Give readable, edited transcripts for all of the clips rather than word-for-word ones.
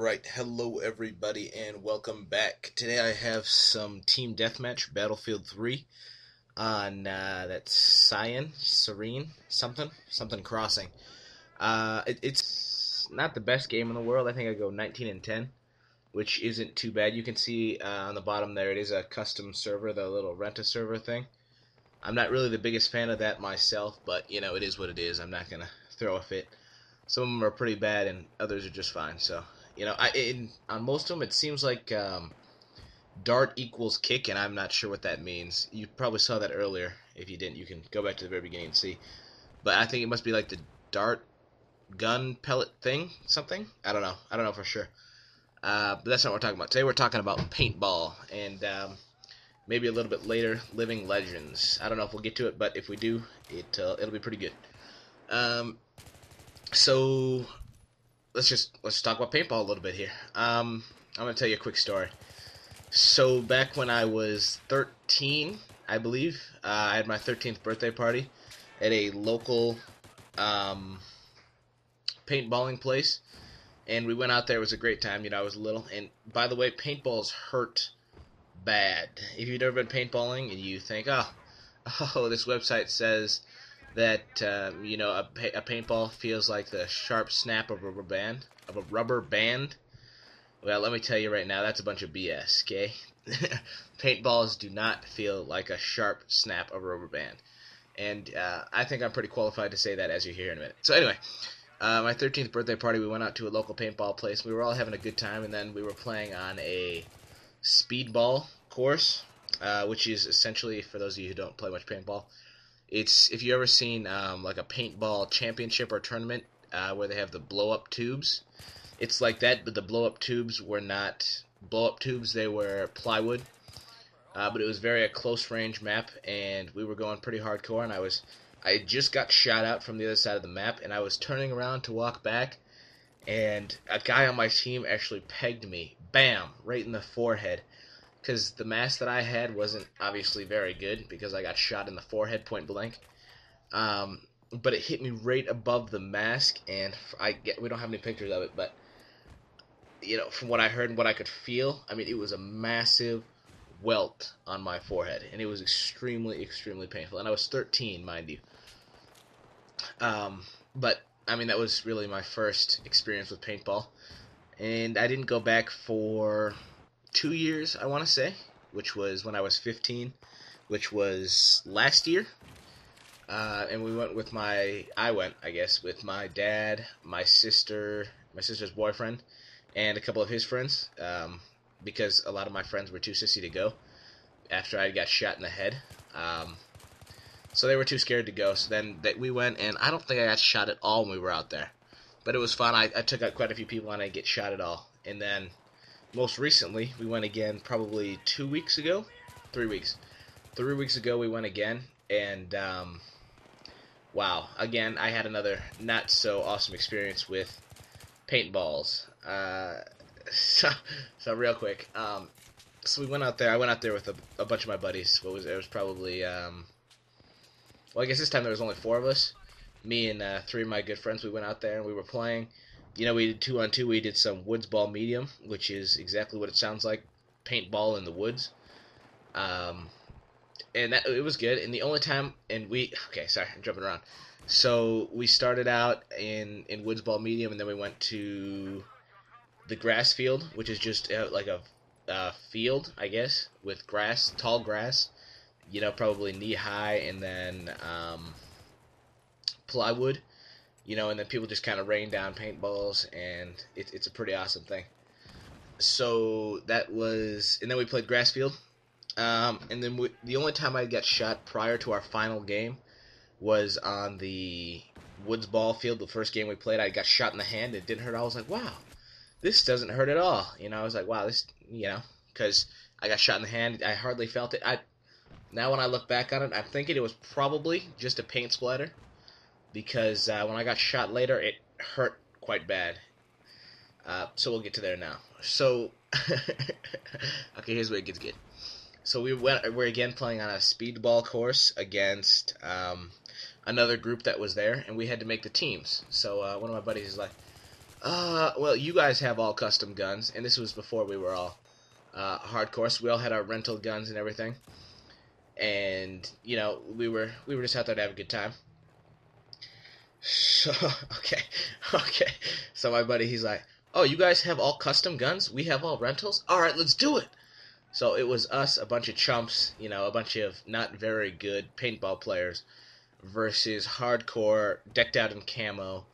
Alright, hello everybody and welcome back. Today I have some Team Deathmatch Battlefield 3 on that's Serene, something crossing. It's not the best game in the world. I think I go 19 and 10, which isn't too bad. You can see on the bottom there it is a custom server, the little rent-a-server thing. I'm not really the biggest fan of that myself, but you know, it is what it is. I'm not going to throw a fit. Some of them are pretty bad and others are just fine, so... You know, on most of them, it seems like dart equals kick, and I'm not sure what that means. You probably saw that earlier. If you didn't, you can go back to the very beginning and see. But I think it must be like the dart gun pellet thing, something? I don't know for sure. But that's not what we're talking about. Today we're talking about paintball, and maybe a little bit later, living legends. I don't know if we'll get to it, but if we do, it'll be pretty good. So... Let's talk about paintball a little bit here. I'm gonna tell you a quick story. So back when I was 13, I believe, I had my 13th birthday party at a local paintballing place, and we went out there. It was a great time. You know, I was little, and by the way, paintballs hurt bad. If you've never been paintballing and you think, oh, this website says that you know, a paintball feels like the sharp snap of a rubber band. Well, let me tell you right now, that's a bunch of BS. Okay, paintballs do not feel like a sharp snap of a rubber band, and I think I'm pretty qualified to say that, as you hear in a minute. So anyway, my 13th birthday party, we went out to a local paintball place. We were all having a good time, and then we were playing on a speedball course, which is essentially, for those of you who don't play much paintball, it's, if you ever seen like a paintball championship or tournament where they have the blow-up tubes, it's like that, but the blow-up tubes were not blow-up tubes, they were plywood. But it was a close-range map, and we were going pretty hardcore, and I just got shot out from the other side of the map, and I was turning around to walk back, and a guy on my team actually pegged me, bam, right in the forehead. Because the mask that I had wasn't obviously very good, because I got shot in the forehead point blank. But it hit me right above the mask, and we don't have any pictures of it, but you know, from what I heard and what I could feel, I mean, it was a massive welt on my forehead, and it was extremely, extremely painful. And I was 13, mind you. But I mean, that was really my first experience with paintball, and I didn't go back for 2 years, I want to say, which was when I was 15, which was last year, and we went with with my dad, my sister's boyfriend, and a couple of his friends, because a lot of my friends were too sissy to go after I got shot in the head, so they were too scared to go. So then we went, and I don't think I got shot at all when we were out there, but it was fun. I took out quite a few people, and I didn't get shot at all. And then most recently, we went again probably 2 weeks ago. 3 weeks. 3 weeks ago, we went again, and wow. Again, I had another not-so-awesome experience with paintballs. So real quick, so we went out there. I went out there with a bunch of my buddies. It was probably, well, I guess this time there was only 4 of us. Me and 3 of my good friends, we went out there, and we were playing. You know, we did 2-on-2. We did some woods ball medium, which is exactly what it sounds like, paintball in the woods. And it was good. And the only time, okay, sorry, I'm jumping around. So we started out in woods ball medium, and then we went to the grass field, which is just like a field, I guess, with grass, tall grass. You know, probably knee high, and then plywood. You know, and then people just kind of rain down paintballs, and it's a pretty awesome thing. So that was, and then we played Grassfield, and then the only time I got shot prior to our final game was on the woods ball field. The first game we played, I got shot in the hand. It didn't hurt. I was like, wow, this doesn't hurt at all. You know, I was like, wow, this, you know, because I got shot in the hand. I hardly felt it. Now when I look back on it, I'm thinking it was probably just a paint splatter, because when I got shot later, it hurt quite bad. So we'll get to there now. So, okay, here's where it gets good. So we're again playing on a speedball course against another group that was there, and we had to make the teams. So one of my buddies is like, Well, you guys have all custom guns, and this was before we were all hardcore. So we all had our rental guns and everything, and we were just out there to have a good time. So okay. So my buddy, he's like, "Oh, you guys have all custom guns? We have all rentals. All right, let's do it." So it was us, a bunch of chumps, a bunch of not very good paintball players, versus hardcore, decked out in camo,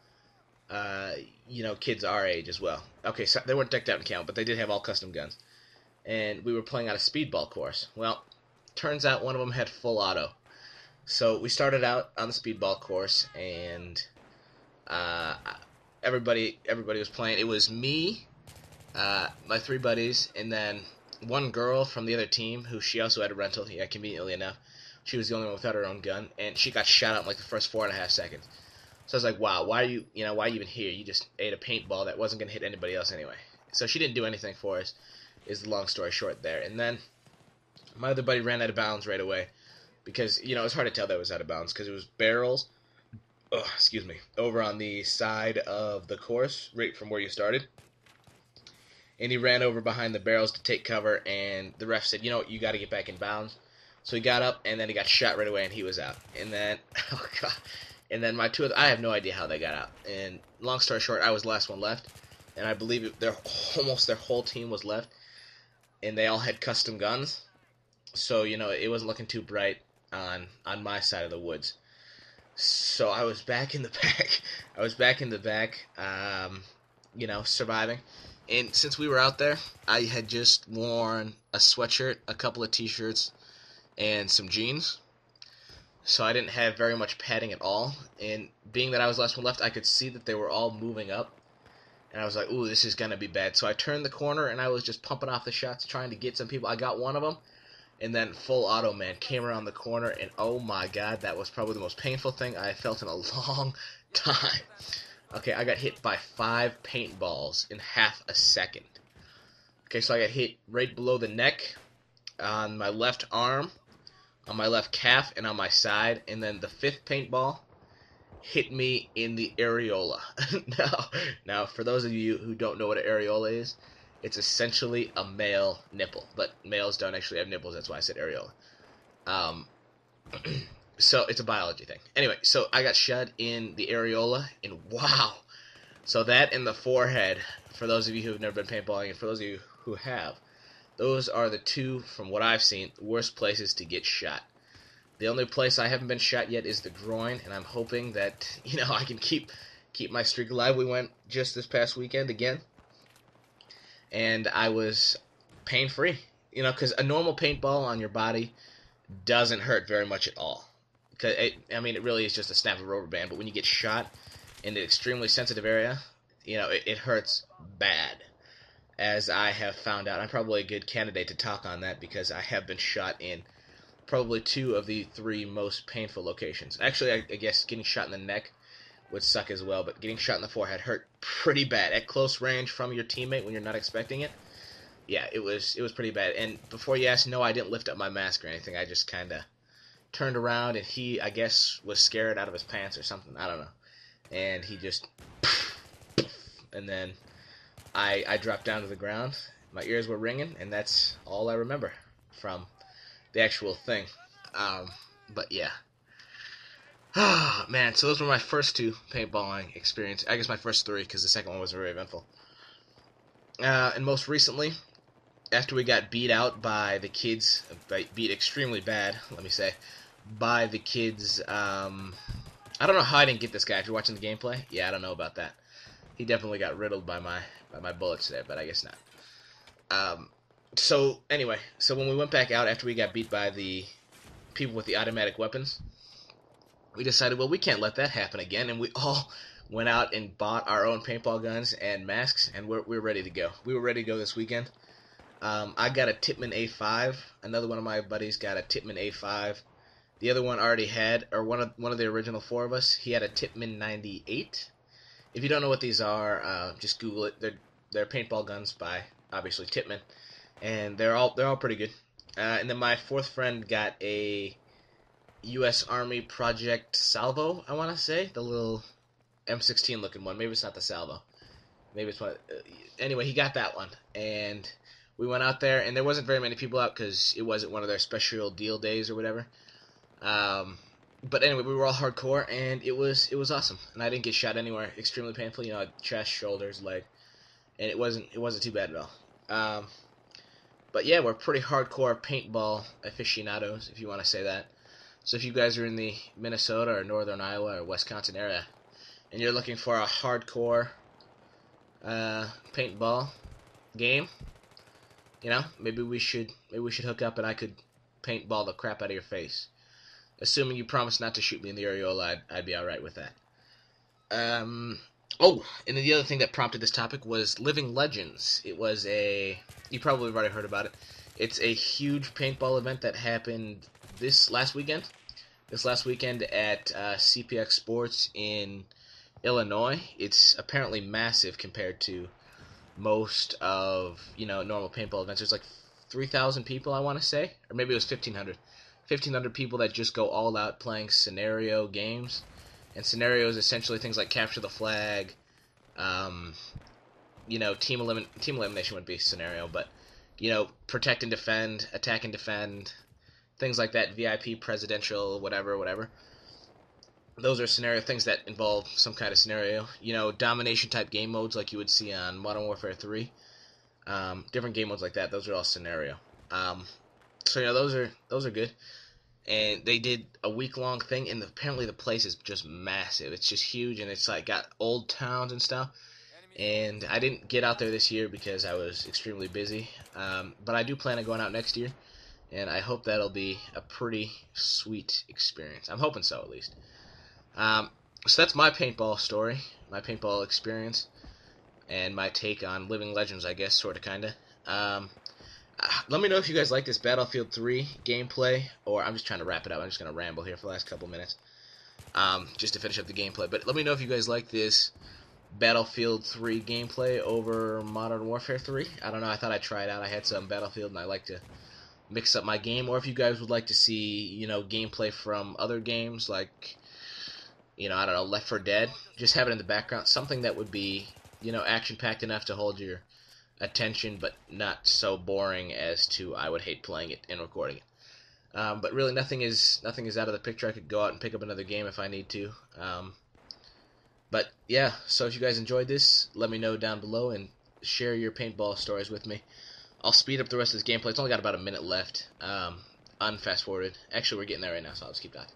kids our age as well. Okay, so they weren't decked out in camo, but they did have all custom guns. And we were playing on a speedball course. Well, turns out one of them had full auto. So we started out on the speedball course, and everybody was playing. It was me, my three buddies, and then one girl from the other team who she also had a rental. Yeah, conveniently enough, she was the only one without her own gun, and she got shot out in like the first 4.5 seconds. So I was like, wow, why are you even here? You just ate a paintball that wasn't gonna hit anybody else anyway. So she didn't do anything for us. Is the long story short there. And then my other buddy ran out of bounds right away because it was hard to tell that it was out of bounds because it was barrels. Over on the side of the course, right from where you started. And he ran over behind the barrels to take cover, and the ref said, you got to get back in bounds. So he got up, and then he got shot right away, and he was out. And then, oh god, and then my two, I have no idea how they got out. And long story short, I was the last one left, and I believe almost their whole team was left, and they all had custom guns. So it wasn't looking too bright on my side of the woods. So I was back in the back. Surviving. And since we were out there, I had just worn a sweatshirt, a couple of t-shirts, and some jeans. So I didn't have very much padding at all. And being that I was the last one left, I could see that they were all moving up. And I was like, ooh, this is going to be bad. So I turned the corner, and I was just pumping off the shots, trying to get some people. I got one of them. And then full auto man came around the corner, and oh my god, that was probably the most painful thing I felt in a long time. Okay, I got hit by 5 paintballs in half a second. Okay, so I got hit right below the neck, on my left arm, on my left calf, and on my side, and then the 5th paintball hit me in the areola. Now, for those of you who don't know what an areola is, it's essentially a male nipple, but males don't actually have nipples, that's why I said areola. So it's a biology thing. Anyway, so I got shot in the areola, and wow. So that and the forehead, for those of you who have never been paintballing, and for those of you who have, those are the two, from what I've seen, worst places to get shot. The only place I haven't been shot yet is the groin, and I'm hoping that, I can keep my streak alive. We went just this past weekend again, and I was pain-free, because a normal paintball on your body doesn't hurt very much at all. It really is just a snap of a rubber band, but when you get shot in an extremely sensitive area, it hurts bad, as I have found out. I'm probably a good candidate to talk on that, because I have been shot in probably 2 of the 3 most painful locations. Actually, I guess getting shot in the neck would suck as well, but getting shot in the forehead hurt pretty bad. At close range from your teammate when you're not expecting it, yeah, it was pretty bad. And before you ask, no, I didn't lift up my mask or anything. I just kind of turned around, and he, I guess, was scared out of his pants or something. I don't know. And he just, and then I dropped down to the ground. My ears were ringing, and that's all I remember from the actual thing. But yeah. Man, so those were my first 2 paintballing experience. I guess my first 3, because the second one was very eventful. And most recently, after we got beat out by the kids, beat extremely bad, let me say, by the kids, I don't know how I didn't get this guy. If you're watching the gameplay, yeah, I don't know about that. He definitely got riddled by my bullets there, but I guess not. So anyway, so when we went back out after we got beat by the people with the automatic weapons, we decided, well, we can't let that happen again, and we all went out and bought our own paintball guns and masks, and we're ready to go. We were ready to go this weekend. I got a Tippman A5. Another one of my buddies got a Tippman A5. The other one already had, or one of the original 4 of us, he had a Tippman 98. If you don't know what these are, just Google it. They're paintball guns by, obviously, Tippman, and they're all pretty good. And then my 4th friend got a U.S. Army Project Salvo, I want to say, the little M16 looking one. Maybe it's not the Salvo. Maybe it's one. Anyway, he got that one, and we went out there, and there wasn't very many people out because it wasn't one of their special deal days or whatever. But anyway, we were all hardcore, and it was awesome. And I didn't get shot anywhere extremely painful. You know, chest, shoulders, leg, and it wasn't too bad at all. But yeah, we're pretty hardcore paintball aficionados, if you want to say that. So if you guys are in the Minnesota or Northern Iowa or Wisconsin area, and you're looking for a hardcore paintball game, you know, maybe we should hook up and I could paintball the crap out of your face. Assuming you promise not to shoot me in the areola, I'd be alright with that. Oh, and then the other thing that prompted this topic was Living Legends. It was you probably have already heard about it. It's a huge paintball event that happened this last weekend. This last weekend at cpxsports in Illinois. It's apparently massive compared to most of, you know, normal paintball events. There's like 3,000 people, I want to say, or maybe it was 1,500. 1,500 people that just go all out playing scenario games. And scenario is essentially things like capture the flag, you know, team elimination would be scenario, but, you know, protect and defend, attack and defend, things like that, VIP, presidential, whatever. Those are scenario things that involve some kind of scenario. You know, domination type game modes like you would see on Modern Warfare 3. Different game modes like that, those are all scenario. So, you know, those are good. And they did a week-long thing, and apparently the place is just massive. It's just huge, and it's like got old towns and stuff. And I didn't get out there this year because I was extremely busy. But I do plan on going out next year, and I hope that'll be a pretty sweet experience. I'm hoping so, at least. So that's my paintball story, my paintball experience, and my take on Living Legends, I guess, sort of, kind of. Let me know if you guys like this Battlefield 3 gameplay, or I'm just trying to wrap it up. I'm just going to ramble here for the last couple minutes, just to finish up the gameplay. But let me know if you guys like this Battlefield 3 gameplay over Modern Warfare 3. I don't know, I thought I'd try it out. I had some Battlefield, and I like to mix up my game. Or if you guys would like to see, you know, gameplay from other games, like, you know, I don't know, Left 4 Dead. Just have it in the background. Something that would be, you know, action-packed enough to hold your attention, but not so boring as to I would hate playing it and recording it. But really, nothing is out of the picture. I could go out and pick up another game if I need to. But yeah, so if you guys enjoyed this, let me know down below and share your paintball stories with me. I'll speed up the rest of this gameplay. It's only got about a minute left. Unfast forwarded. Actually, we're getting there right now, so I'll just keep talking.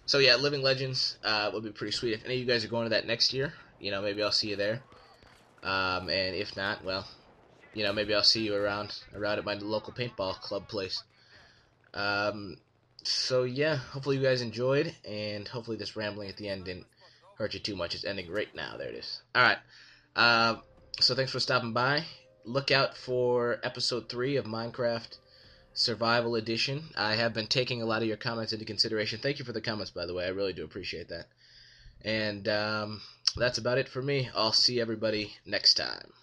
So yeah, Living Legends would be pretty sweet. If any of you guys are going to that next year, you know, maybe I'll see you there. And if not, well, you know, maybe I'll see you around at my local paintball club place. So yeah, hopefully you guys enjoyed, and hopefully this rambling at the end didn't hurt you too much. It's ending right now. There it is. Alright, so thanks for stopping by. Look out for episode 3 of Minecraft Survival Edition. I have been taking a lot of your comments into consideration. Thank you for the comments, by the way. I really do appreciate that. And that's about it for me. I'll see everybody next time.